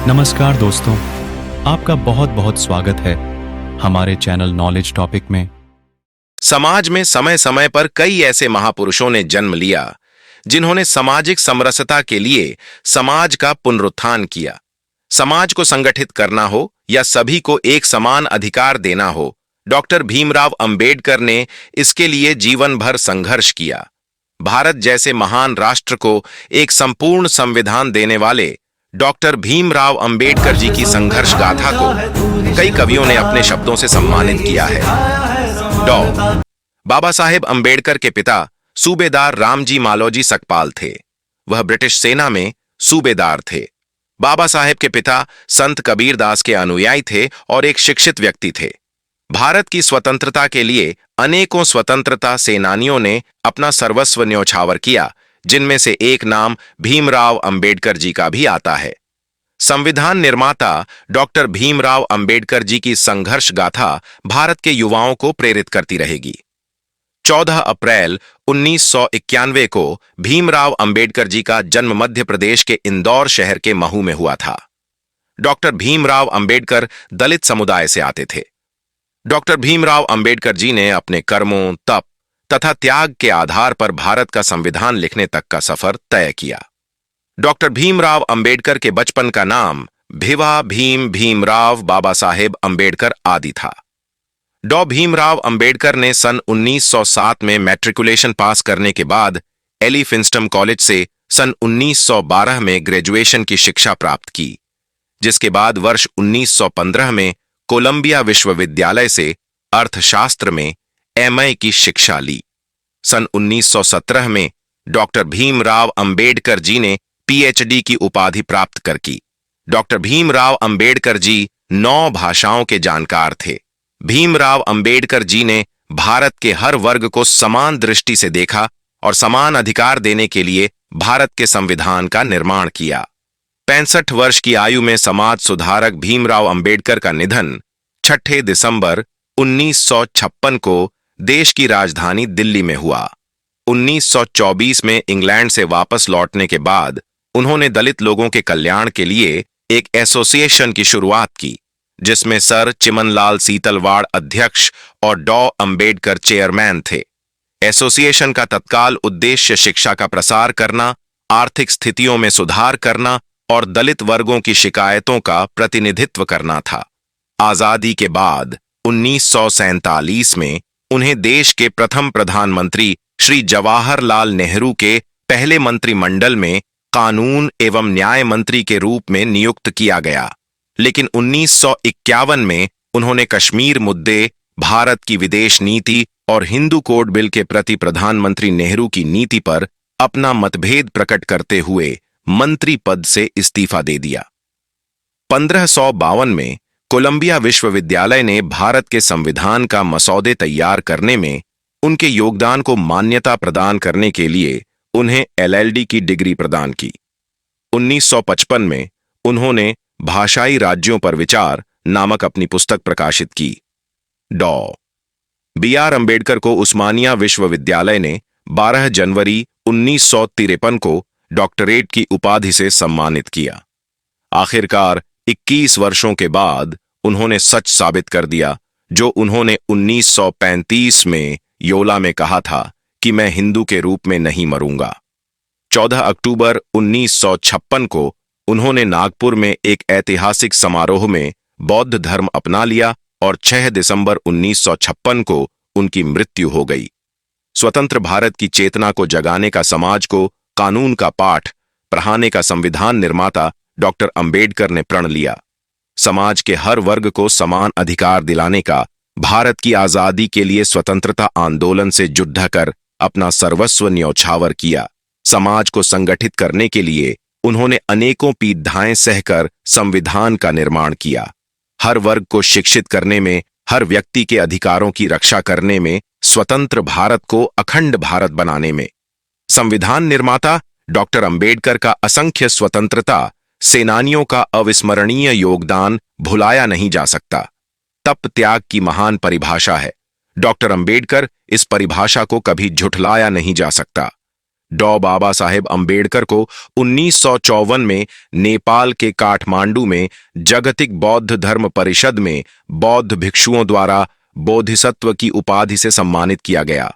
नमस्कार दोस्तों, आपका बहुत बहुत स्वागत है हमारे चैनल नॉलेज टॉपिक में। समाज में समय समय पर कई ऐसे महापुरुषों ने जन्म लिया जिन्होंने सामाजिक समरसता के लिए समाज का पुनरुत्थान किया। समाज को संगठित करना हो या सभी को एक समान अधिकार देना हो, डॉक्टर भीमराव अंबेडकर ने इसके लिए जीवन भर संघर्ष किया। भारत जैसे महान राष्ट्र को एक संपूर्ण संविधान देने वाले डॉक्टर भीमराव अंबेडकर जी की संघर्ष गाथा को कई कवियों ने अपने शब्दों से सम्मानित किया है। डॉ बाबा साहेब अंबेडकर के पिता सूबेदार रामजी मालोजी सकपाल थे। वह ब्रिटिश सेना में सूबेदार थे। बाबा साहेब के पिता संत कबीरदास के अनुयायी थे और एक शिक्षित व्यक्ति थे। भारत की स्वतंत्रता के लिए अनेकों स्वतंत्रता सेनानियों ने अपना सर्वस्व न्योछावर किया, जिनमें से एक नाम भीमराव अंबेडकर जी का भी आता है। संविधान निर्माता डॉक्टर भीमराव अंबेडकर जी की संघर्ष गाथा भारत के युवाओं को प्रेरित करती रहेगी। 14 अप्रैल 1991 को भीमराव अंबेडकर जी का जन्म मध्य प्रदेश के इंदौर शहर के महू में हुआ था। डॉक्टर भीमराव अंबेडकर दलित समुदाय से आते थे। डॉक्टर भीमराव अंबेडकर जी ने अपने कर्मों, तप तथा त्याग के आधार पर भारत का संविधान लिखने तक का सफर तय किया। डॉक्टर भीमराव अंबेडकर के बचपन का नाम भिवा भीम भीमराव बाबा साहेब अंबेडकर आदि था। डॉ भीमराव अंबेडकर ने सन 1907 में मैट्रिकुलेशन पास करने के बाद एलिफिंस्टन कॉलेज से सन 1912 में ग्रेजुएशन की शिक्षा प्राप्त की, जिसके बाद वर्ष 1915 में कोलंबिया विश्वविद्यालय से अर्थशास्त्र में एमए की शिक्षा ली। सन 1917 में डॉक्टर भीमराव अंबेडकर जी ने पीएचडी की उपाधि प्राप्त कर की। डॉक्टर भीमराव अंबेडकर जी 9 भाषाओं के जानकार थे। भीमराव अंबेडकर जी ने भारत के हर वर्ग को समान दृष्टि से देखा और समान अधिकार देने के लिए भारत के संविधान का निर्माण किया। 65 वर्ष की आयु में समाज सुधारक भीमराव अंबेडकर का निधन 6 दिसंबर 1956 को देश की राजधानी दिल्ली में हुआ। 1924 में इंग्लैंड से वापस लौटने के बाद उन्होंने दलित लोगों के कल्याण के लिए एक एसोसिएशन की शुरुआत की, जिसमें सर चिमनलाल सीतलवाड़ अध्यक्ष और डॉ अंबेडकर चेयरमैन थे। एसोसिएशन का तत्काल उद्देश्य शिक्षा का प्रसार करना, आर्थिक स्थितियों में सुधार करना और दलित वर्गों की शिकायतों का प्रतिनिधित्व करना था। आजादी के बाद 1947 में उन्हें देश के प्रथम प्रधानमंत्री श्री जवाहरलाल नेहरू के पहले मंत्रिमंडल में कानून एवं न्याय मंत्री के रूप में नियुक्त किया गया, लेकिन 1951 में उन्होंने कश्मीर मुद्दे, भारत की विदेश नीति और हिंदू कोड बिल के प्रति प्रधानमंत्री नेहरू की नीति पर अपना मतभेद प्रकट करते हुए मंत्री पद से इस्तीफा दे दिया। 1552 में कोलंबिया विश्वविद्यालय ने भारत के संविधान का मसौदे तैयार करने में उनके योगदान को मान्यता प्रदान करने के लिए उन्हें एलएलडी की डिग्री प्रदान की। 1955 में उन्होंने भाषाई राज्यों पर विचार नामक अपनी पुस्तक प्रकाशित की। डॉ बीआर अंबेडकर को उस्मानिया विश्वविद्यालय ने 12 जनवरी 1953 को डॉक्टरेट की उपाधि से सम्मानित किया। आखिरकार 21 वर्षों के बाद उन्होंने सच साबित कर दिया जो उन्होंने 1935 में योला में कहा था कि मैं हिंदू के रूप में नहीं मरूंगा। 14 अक्टूबर 1956 को उन्होंने नागपुर में एक ऐतिहासिक समारोह में बौद्ध धर्म अपना लिया और 6 दिसंबर 1956 को उनकी मृत्यु हो गई। स्वतंत्र भारत की चेतना को जगाने का, समाज को कानून का पाठ पढ़ाने का संविधान निर्माता डॉक्टर अंबेडकर ने प्रण लिया। समाज के हर वर्ग को समान अधिकार दिलाने का, भारत की आजादी के लिए स्वतंत्रता आंदोलन से युद्ध कर अपना सर्वस्व न्योछावर किया। समाज को संगठित करने के लिए उन्होंने अनेकों पीड़ाएं सहकर संविधान का निर्माण किया। हर वर्ग को शिक्षित करने में, हर व्यक्ति के अधिकारों की रक्षा करने में, स्वतंत्र भारत को अखंड भारत बनाने में संविधान निर्माता डॉक्टर अंबेडकर का असंख्य स्वतंत्रता सेनानियों का अविस्मरणीय योगदान भुलाया नहीं जा सकता। तप त्याग की महान परिभाषा है। डॉक्टर अंबेडकर इस परिभाषा को कभी झुठलाया नहीं जा सकता। डॉ बाबा साहेब अम्बेडकर को 1954 में नेपाल के काठमांडू में जागतिक बौद्ध धर्म परिषद में बौद्ध भिक्षुओं द्वारा बोधिसत्व की उपाधि से सम्मानित किया गया।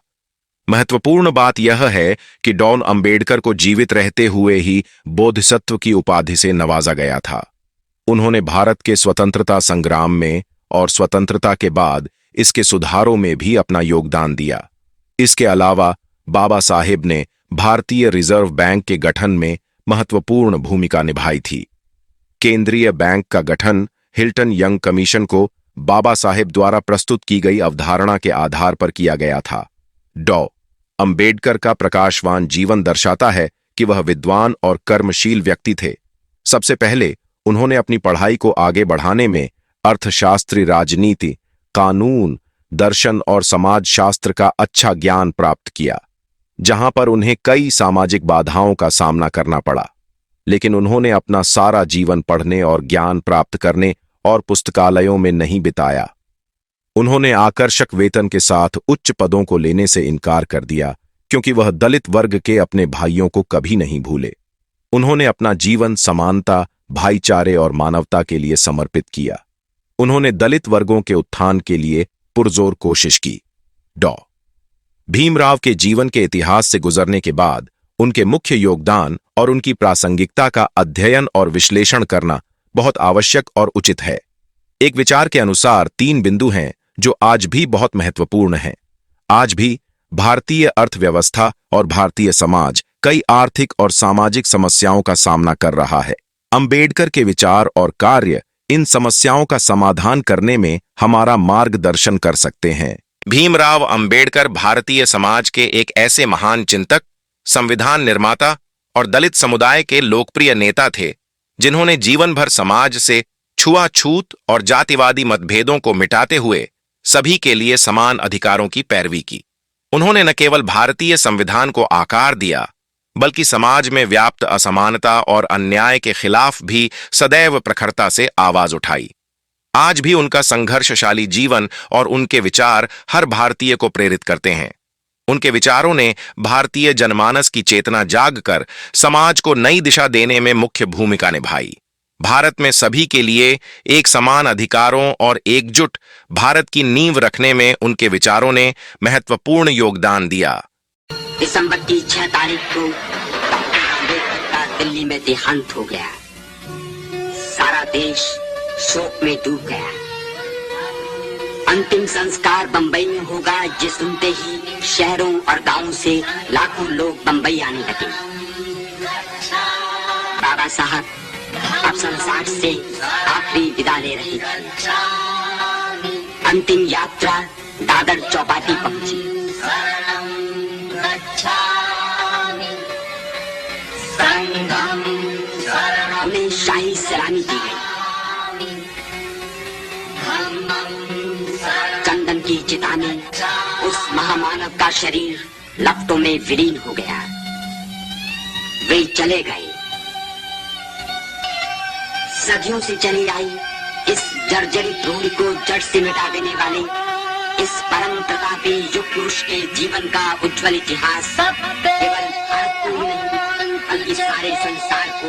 महत्वपूर्ण बात यह है कि डॉन अम्बेडकर को जीवित रहते हुए ही बोधिसत्व की उपाधि से नवाजा गया था। उन्होंने भारत के स्वतंत्रता संग्राम में और स्वतंत्रता के बाद इसके सुधारों में भी अपना योगदान दिया। इसके अलावा बाबा साहेब ने भारतीय रिजर्व बैंक के गठन में महत्वपूर्ण भूमिका निभाई थी। केंद्रीय बैंक का गठन हिल्टन यंग कमीशन को बाबा साहेब द्वारा प्रस्तुत की गई अवधारणा के आधार पर किया गया था। डॉ अम्बेडकर का प्रकाशवान जीवन दर्शाता है कि वह विद्वान और कर्मशील व्यक्ति थे। सबसे पहले उन्होंने अपनी पढ़ाई को आगे बढ़ाने में अर्थशास्त्री, राजनीति, कानून, दर्शन और समाजशास्त्र का अच्छा ज्ञान प्राप्त किया, जहां पर उन्हें कई सामाजिक बाधाओं का सामना करना पड़ा। लेकिन उन्होंने अपना सारा जीवन पढ़ने और ज्ञान प्राप्त करने और पुस्तकालयों में नहीं बिताया। उन्होंने आकर्षक वेतन के साथ उच्च पदों को लेने से इनकार कर दिया, क्योंकि वह दलित वर्ग के अपने भाइयों को कभी नहीं भूले। उन्होंने अपना जीवन समानता, भाईचारे और मानवता के लिए समर्पित किया। उन्होंने दलित वर्गों के उत्थान के लिए पुरजोर कोशिश की। डॉ भीमराव के जीवन के इतिहास से गुजरने के बाद उनके मुख्य योगदान और उनकी प्रासंगिकता का अध्ययन और विश्लेषण करना बहुत आवश्यक और उचित है। एक विचार के अनुसार 3 बिंदु हैं जो आज भी बहुत महत्वपूर्ण हैं। आज भी भारतीय अर्थव्यवस्था और भारतीय समाज कई आर्थिक और सामाजिक समस्याओं का सामना कर रहा है। अंबेडकर के विचार और कार्य इन समस्याओं का समाधान करने में हमारा मार्गदर्शन कर सकते हैं। भीमराव अंबेडकर भारतीय समाज के एक ऐसे महान चिंतक, संविधान निर्माता और दलित समुदाय के लोकप्रिय नेता थे जिन्होंने जीवन भर समाज से छुआछूत और जातिवादी मतभेदों को मिटाते हुए सभी के लिए समान अधिकारों की पैरवी की। उन्होंने न केवल भारतीय संविधान को आकार दिया, बल्कि समाज में व्याप्त असमानता और अन्याय के खिलाफ भी सदैव प्रखरता से आवाज उठाई। आज भी उनका संघर्षशाली जीवन और उनके विचार हर भारतीय को प्रेरित करते हैं। उनके विचारों ने भारतीय जनमानस की चेतना जागकर समाज को नई दिशा देने में मुख्य भूमिका निभाई। भारत में सभी के लिए एक समान अधिकारों और एकजुट भारत की नींव रखने में उनके विचारों ने महत्वपूर्ण योगदान दिया। दिसंबर की 6 तारीख को अम्बेडकर का दिल्ली में देहांत हो गया। सारा देश शोक में डूब गया। अंतिम संस्कार बंबई में होगा, ये सुनते ही शहरों और गांवों से लाखों लोग बंबई आने लगे। बाबा साहब अब संसार से आखिरी विदा ले रहे थे। अंतिम यात्रा दादर चौपाटी पहुंची। उन्हें शाही सलामी दी गई। चंदन की चिता में उस महामानव का शरीर लपटों में विलीन हो गया। वे चले गए। सदियों से चली आई इस जर्जरित रूढ़ि को जड़ से मिटा देने वाले इस परम प्रतापी युग पुरुष के जीवन का उज्जवल इतिहास केवल भारत को ही नहीं, बल्कि सारे संसार को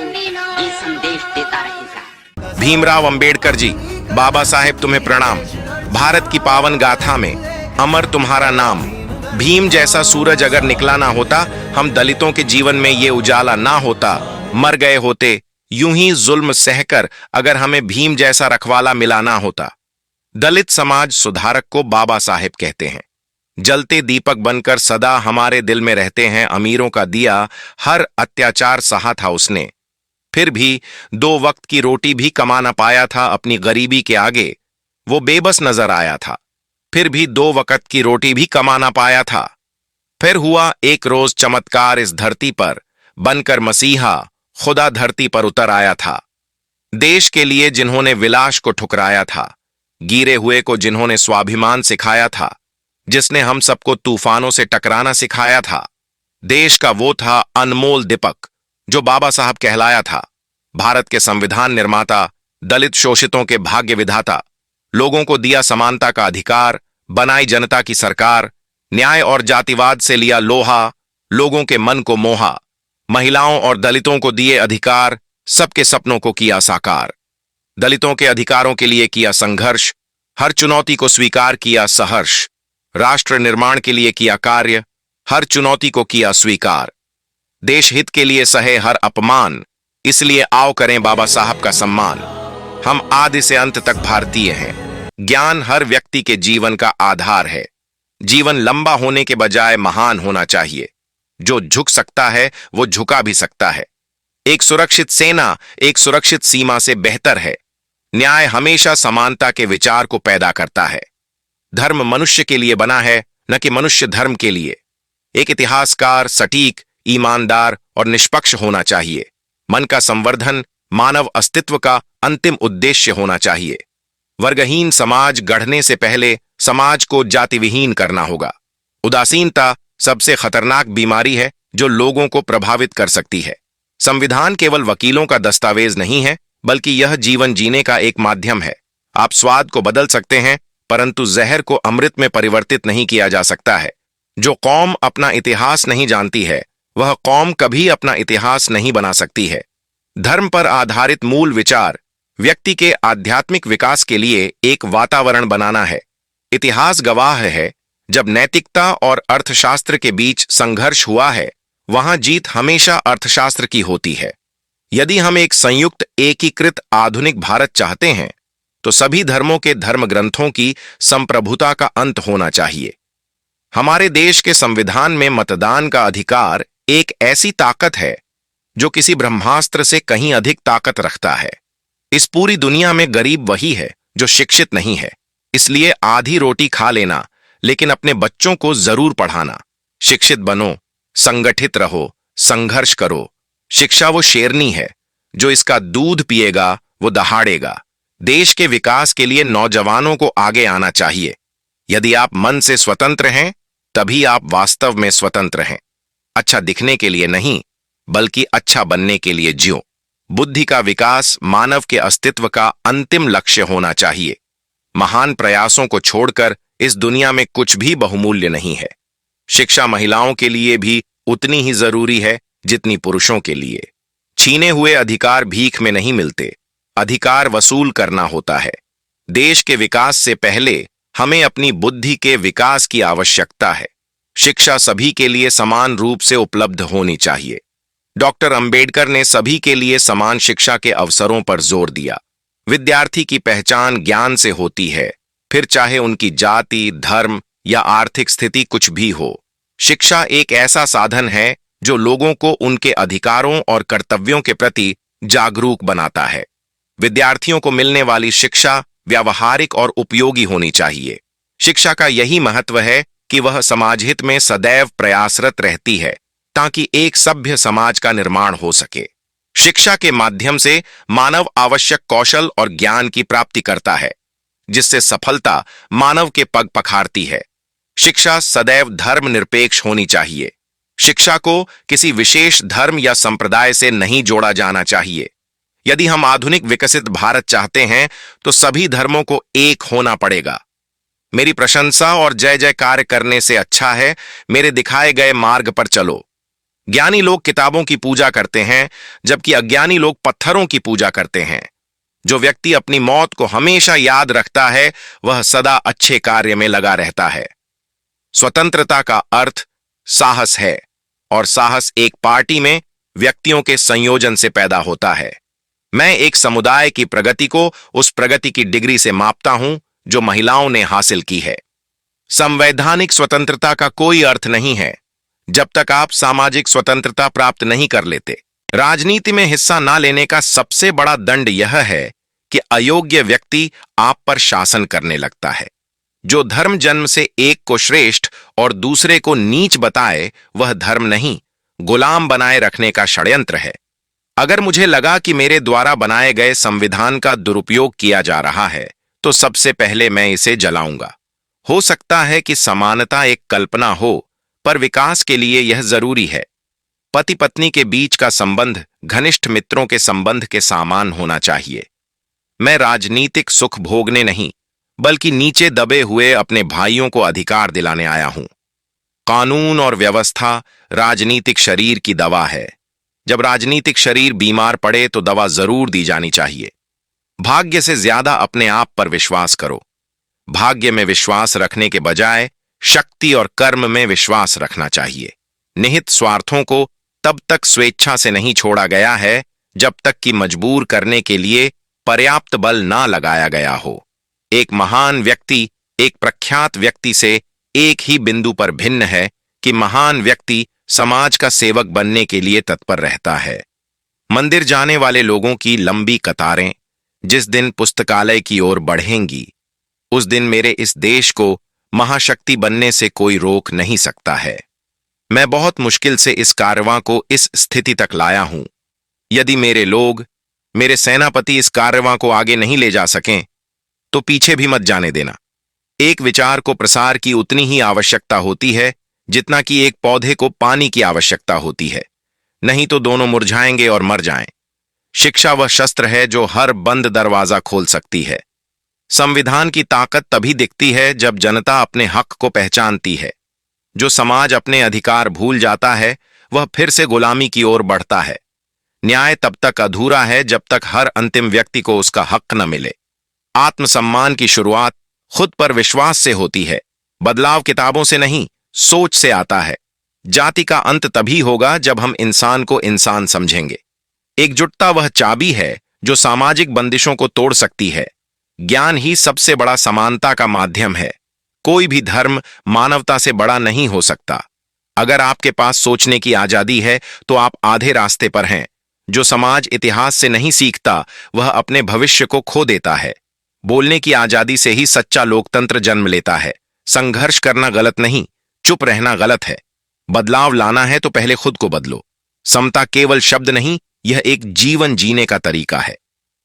ये संदेश देता रहेगा। भीमराव अंबेडकर जी, बाबा साहेब तुम्हें प्रणाम। भारत की पावन गाथा में अमर तुम्हारा नाम। भीम जैसा सूरज अगर निकला ना होता, हम दलितों के जीवन में ये उजाला ना होता। मर गए होते यूं ही जुल्म सहकर अगर हमें भीम जैसा रखवाला मिला ना होता। दलित समाज सुधारक को बाबा साहेब कहते हैं। जलते दीपक बनकर सदा हमारे दिल में रहते हैं। अमीरों का दिया हर अत्याचार सहा था उसने, फिर भी 2 वक्त की रोटी भी कमा ना पाया था। अपनी गरीबी के आगे वो बेबस नजर आया था, फिर भी 2 वक्त की रोटी भी कमा ना पाया था। फिर हुआ एक रोज चमत्कार इस धरती पर, बनकर मसीहा खुदा धरती पर उतर आया था। देश के लिए जिन्होंने विलास को ठुकराया था, गिरे हुए को जिन्होंने स्वाभिमान सिखाया था, जिसने हम सबको तूफानों से टकराना सिखाया था। देश का वो था अनमोल दीपक जो बाबा साहब कहलाया था। भारत के संविधान निर्माता, दलित शोषितों के भाग्य विधाता, लोगों को दिया समानता का अधिकार, बनाई जनता की सरकार, न्याय और जातिवाद से लिया लोहा, लोगों के मन को मोहा, महिलाओं और दलितों को दिए अधिकार, सबके सपनों को किया साकार। दलितों के अधिकारों के लिए किया संघर्ष, हर चुनौती को स्वीकार किया सहर्ष। राष्ट्र निर्माण के लिए किया कार्य, हर चुनौती को किया स्वीकार। देश हित के लिए सहे हर अपमान, इसलिए आओ करें बाबा साहब का सम्मान। हम आदि से अंत तक भारतीय हैं। ज्ञान हर व्यक्ति के जीवन का आधार है। जीवन लंबा होने के बजाय महान होना चाहिए। जो झुक सकता है वो झुका भी सकता है। एक सुरक्षित सेना एक सुरक्षित सीमा से बेहतर है। न्याय हमेशा समानता के विचार को पैदा करता है। धर्म मनुष्य के लिए बना है, न कि मनुष्य धर्म के लिए। एक इतिहासकार सटीक, ईमानदार और निष्पक्ष होना चाहिए। मन का संवर्धन मानव अस्तित्व का अंतिम उद्देश्य होना चाहिए। वर्गहीन समाज गढ़ने से पहले समाज को जातिविहीन करना होगा। उदासीनता सबसे खतरनाक बीमारी है जो लोगों को प्रभावित कर सकती है। संविधान केवल वकीलों का दस्तावेज नहीं है, बल्कि यह जीवन जीने का एक माध्यम है। आप स्वाद को बदल सकते हैं, परंतु जहर को अमृत में परिवर्तित नहीं किया जा सकता है। जो कौम अपना इतिहास नहीं जानती है, वह कौम कभी अपना इतिहास नहीं बना सकती है। धर्म पर आधारित मूल विचार व्यक्ति के आध्यात्मिक विकास के लिए एक वातावरण बनाना है। इतिहास गवाह है, जब नैतिकता और अर्थशास्त्र के बीच संघर्ष हुआ है, वहां जीत हमेशा अर्थशास्त्र की होती है। यदि हम एक संयुक्त एकीकृत आधुनिक भारत चाहते हैं, तो सभी धर्मों के धर्म ग्रंथों की संप्रभुता का अंत होना चाहिए। हमारे देश के संविधान में मतदान का अधिकार एक ऐसी ताकत है जो किसी ब्रह्मास्त्र से कहीं अधिक ताकत रखता है। इस पूरी दुनिया में गरीब वही है जो शिक्षित नहीं है। इसलिए आधी रोटी खा लेना, लेकिन अपने बच्चों को जरूर पढ़ाना। शिक्षित बनो, संगठित रहो, संघर्ष करो। शिक्षा वो शेरनी है, जो इसका दूध पिएगा वो दहाड़ेगा। देश के विकास के लिए नौजवानों को आगे आना चाहिए। यदि आप मन से स्वतंत्र हैं, तभी आप वास्तव में स्वतंत्र हैं। अच्छा दिखने के लिए नहीं, बल्कि अच्छा बनने के लिए जियो। बुद्धि का विकास मानव के अस्तित्व का अंतिम लक्ष्य होना चाहिए। महान प्रयासों को छोड़कर इस दुनिया में कुछ भी बहुमूल्य नहीं है। शिक्षा महिलाओं के लिए भी उतनी ही जरूरी है जितनी पुरुषों के लिए। छीने हुए अधिकार भीख में नहीं मिलते, अधिकार वसूल करना होता है। देश के विकास से पहले हमें अपनी बुद्धि के विकास की आवश्यकता है। शिक्षा सभी के लिए समान रूप से उपलब्ध होनी चाहिए। डॉक्टर अंबेडकर ने सभी के लिए समान शिक्षा के अवसरों पर जोर दिया। विद्यार्थी की पहचान ज्ञान से होती है, फिर चाहे उनकी जाति, धर्म या आर्थिक स्थिति कुछ भी हो। शिक्षा एक ऐसा साधन है जो लोगों को उनके अधिकारों और कर्तव्यों के प्रति जागरूक बनाता है। विद्यार्थियों को मिलने वाली शिक्षा व्यावहारिक और उपयोगी होनी चाहिए। शिक्षा का यही महत्व है कि वह समाजहित में सदैव प्रयासरत रहती है, ताकि एक सभ्य समाज का निर्माण हो सके। शिक्षा के माध्यम से मानव आवश्यक कौशल और ज्ञान की प्राप्ति करता है, जिससे सफलता मानव के पग पखारती है। शिक्षा सदैव धर्मनिरपेक्ष होनी चाहिए। शिक्षा को किसी विशेष धर्म या संप्रदाय से नहीं जोड़ा जाना चाहिए। यदि हम आधुनिक विकसित भारत चाहते हैं, तो सभी धर्मों को एक होना पड़ेगा। मेरी प्रशंसा और जय जयकार करने से अच्छा है मेरे दिखाए गए मार्ग पर चलो। ज्ञानी लोग किताबों की पूजा करते हैं, जबकि अज्ञानी लोग पत्थरों की पूजा करते हैं। जो व्यक्ति अपनी मौत को हमेशा याद रखता है, वह सदा अच्छे कार्य में लगा रहता है। स्वतंत्रता का अर्थ साहस है, और साहस एक पार्टी में व्यक्तियों के संयोजन से पैदा होता है। मैं एक समुदाय की प्रगति को उस प्रगति की डिग्री से मापता हूं जो महिलाओं ने हासिल की है। संवैधानिक स्वतंत्रता का कोई अर्थ नहीं है जब तक आप सामाजिक स्वतंत्रता प्राप्त नहीं कर लेते। राजनीति में हिस्सा न लेने का सबसे बड़ा दंड यह है कि अयोग्य व्यक्ति आप पर शासन करने लगता है। जो धर्म जन्म से एक को श्रेष्ठ और दूसरे को नीच बताए, वह धर्म नहीं, गुलाम बनाए रखने का षड्यंत्र है। अगर मुझे लगा कि मेरे द्वारा बनाए गए संविधान का दुरुपयोग किया जा रहा है, तो सबसे पहले मैं इसे जलाऊंगा। हो सकता है कि समानता एक कल्पना हो, पर विकास के लिए यह जरूरी है। पति पत्नी के बीच का संबंध घनिष्ठ मित्रों के संबंध के समान होना चाहिए। मैं राजनीतिक सुख भोगने नहीं, बल्कि नीचे दबे हुए अपने भाइयों को अधिकार दिलाने आया हूं। कानून और व्यवस्था राजनीतिक शरीर की दवा है। जब राजनीतिक शरीर बीमार पड़े तो दवा जरूर दी जानी चाहिए। भाग्य से ज्यादा अपने आप पर विश्वास करो। भाग्य में विश्वास रखने के बजाय शक्ति और कर्म में विश्वास रखना चाहिए। निहित स्वार्थों को तब तक स्वेच्छा से नहीं छोड़ा गया है जब तक कि मजबूर करने के लिए पर्याप्त बल ना लगाया गया हो। एक महान व्यक्ति एक प्रख्यात व्यक्ति से एक ही बिंदु पर भिन्न है कि महान व्यक्ति समाज का सेवक बनने के लिए तत्पर रहता है। मंदिर जाने वाले लोगों की लंबी कतारें जिस दिन पुस्तकालय की ओर बढ़ेंगी, उस दिन मेरे इस देश को महाशक्ति बनने से कोई रोक नहीं सकता है। मैं बहुत मुश्किल से इस कारवां को इस स्थिति तक लाया हूं। यदि मेरे लोग, मेरे सेनापति इस कारवां को आगे नहीं ले जा सकें, तो पीछे भी मत जाने देना। एक विचार को प्रसार की उतनी ही आवश्यकता होती है जितना कि एक पौधे को पानी की आवश्यकता होती है, नहीं तो दोनों मुरझाएंगे और मर जाएं। शिक्षा वह शस्त्र है जो हर बंद दरवाजा खोल सकती है। संविधान की ताकत तभी दिखती है जब जनता अपने हक को पहचानती है। जो समाज अपने अधिकार भूल जाता है वह फिर से गुलामी की ओर बढ़ता है। न्याय तब तक अधूरा है जब तक हर अंतिम व्यक्ति को उसका हक न मिले। आत्मसम्मान की शुरुआत खुद पर विश्वास से होती है। बदलाव किताबों से नहीं, सोच से आता है। जाति का अंत तभी होगा जब हम इंसान को इंसान समझेंगे। एकजुटता वह चाबी है जो सामाजिक बंदिशों को तोड़ सकती है। ज्ञान ही सबसे बड़ा समानता का माध्यम है। कोई भी धर्म मानवता से बड़ा नहीं हो सकता। अगर आपके पास सोचने की आजादी है तो आप आधे रास्ते पर हैं। जो समाज इतिहास से नहीं सीखता वह अपने भविष्य को खो देता है। बोलने की आजादी से ही सच्चा लोकतंत्र जन्म लेता है। संघर्ष करना गलत नहीं, चुप रहना गलत है। बदलाव लाना है तो पहले खुद को बदलो। समता केवल शब्द नहीं, यह एक जीवन जीने का तरीका है।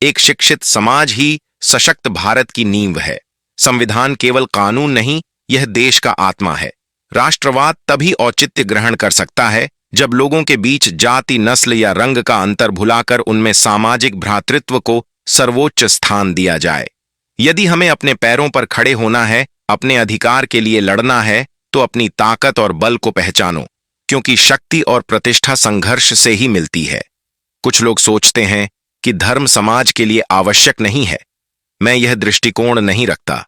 एक शिक्षित समाज ही सशक्त भारत की नींव है। संविधान केवल कानून नहीं, यह देश का आत्मा है। राष्ट्रवाद तभी औचित्य ग्रहण कर सकता है जब लोगों के बीच जाति, नस्ल या रंग का अंतर भुलाकर उनमें सामाजिक भ्रातृत्व को सर्वोच्च स्थान दिया जाए। यदि हमें अपने पैरों पर खड़े होना है, अपने अधिकार के लिए लड़ना है, तो अपनी ताकत और बल को पहचानो, क्योंकि शक्ति और प्रतिष्ठा संघर्ष से ही मिलती है। कुछ लोग सोचते हैं कि धर्म समाज के लिए आवश्यक नहीं है। मैं यह दृष्टिकोण नहीं रखता।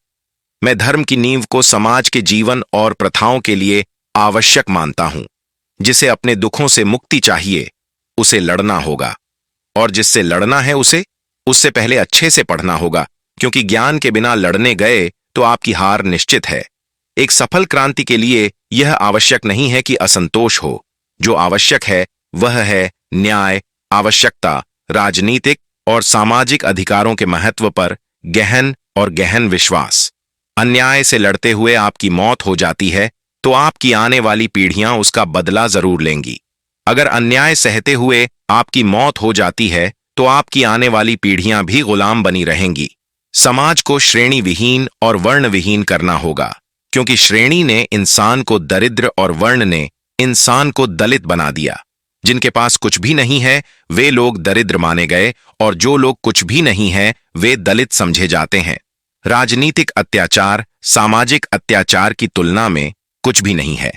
मैं धर्म की नींव को समाज के जीवन और प्रथाओं के लिए आवश्यक मानता हूं। जिसे अपने दुखों से मुक्ति चाहिए, उसे लड़ना होगा, और जिससे लड़ना है उससे पहले अच्छे से पढ़ना होगा, क्योंकि ज्ञान के बिना लड़ने गए तो आपकी हार निश्चित है। एक सफल क्रांति के लिए यह आवश्यक नहीं है कि असंतोष हो। जो आवश्यक है वह है न्याय, आवश्यकता, राजनीतिक और सामाजिक अधिकारों के महत्व पर गहन विश्वास। अन्याय से लड़ते हुए आपकी मौत हो जाती है तो आपकी आने वाली पीढ़ियां उसका बदला जरूर लेंगी। अगर अन्याय सहते हुए आपकी मौत हो जाती है तो आपकी आने वाली पीढ़ियां भी गुलाम बनी रहेंगी। समाज को श्रेणी विहीन और वर्ण विहीन करना होगा, क्योंकि श्रेणी ने इंसान को दरिद्र और वर्ण ने इंसान को दलित बना दिया। जिनके पास कुछ भी नहीं है वे लोग दरिद्र माने गए, और जो लोग कुछ भी नहीं है वे दलित समझे जाते हैं। राजनीतिक अत्याचार सामाजिक अत्याचार की तुलना में कुछ भी नहीं है।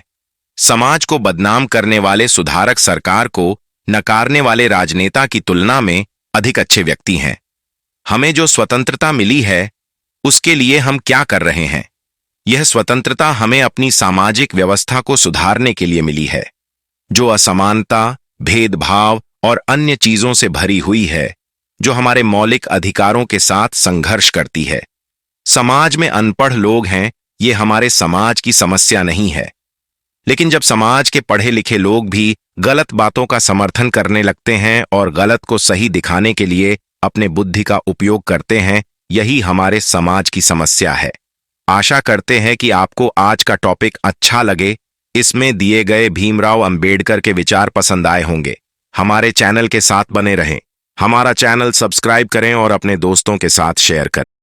समाज को बदनाम करने वाले सुधारक सरकार को नकारने वाले राजनेता की तुलना में अधिक अच्छे व्यक्ति हैं। हमें जो स्वतंत्रता मिली है उसके लिए हम क्या कर रहे हैं? यह स्वतंत्रता हमें अपनी सामाजिक व्यवस्था को सुधारने के लिए मिली है, जो असमानता, भेदभाव और अन्य चीजों से भरी हुई है, जो हमारे मौलिक अधिकारों के साथ संघर्ष करती है। समाज में अनपढ़ लोग हैं, ये हमारे समाज की समस्या नहीं है। लेकिन जब समाज के पढ़े लिखे लोग भी गलत बातों का समर्थन करने लगते हैं और गलत को सही दिखाने के लिए अपने बुद्धि का उपयोग करते हैं, यही हमारे समाज की समस्या है। आशा करते हैं कि आपको आज का टॉपिक अच्छा लगे। इसमें दिए गए भीमराव अंबेडकर के विचार पसंद आए होंगे। हमारे चैनल के साथ बने रहें। हमारा चैनल सब्सक्राइब करें और अपने दोस्तों के साथ शेयर करें।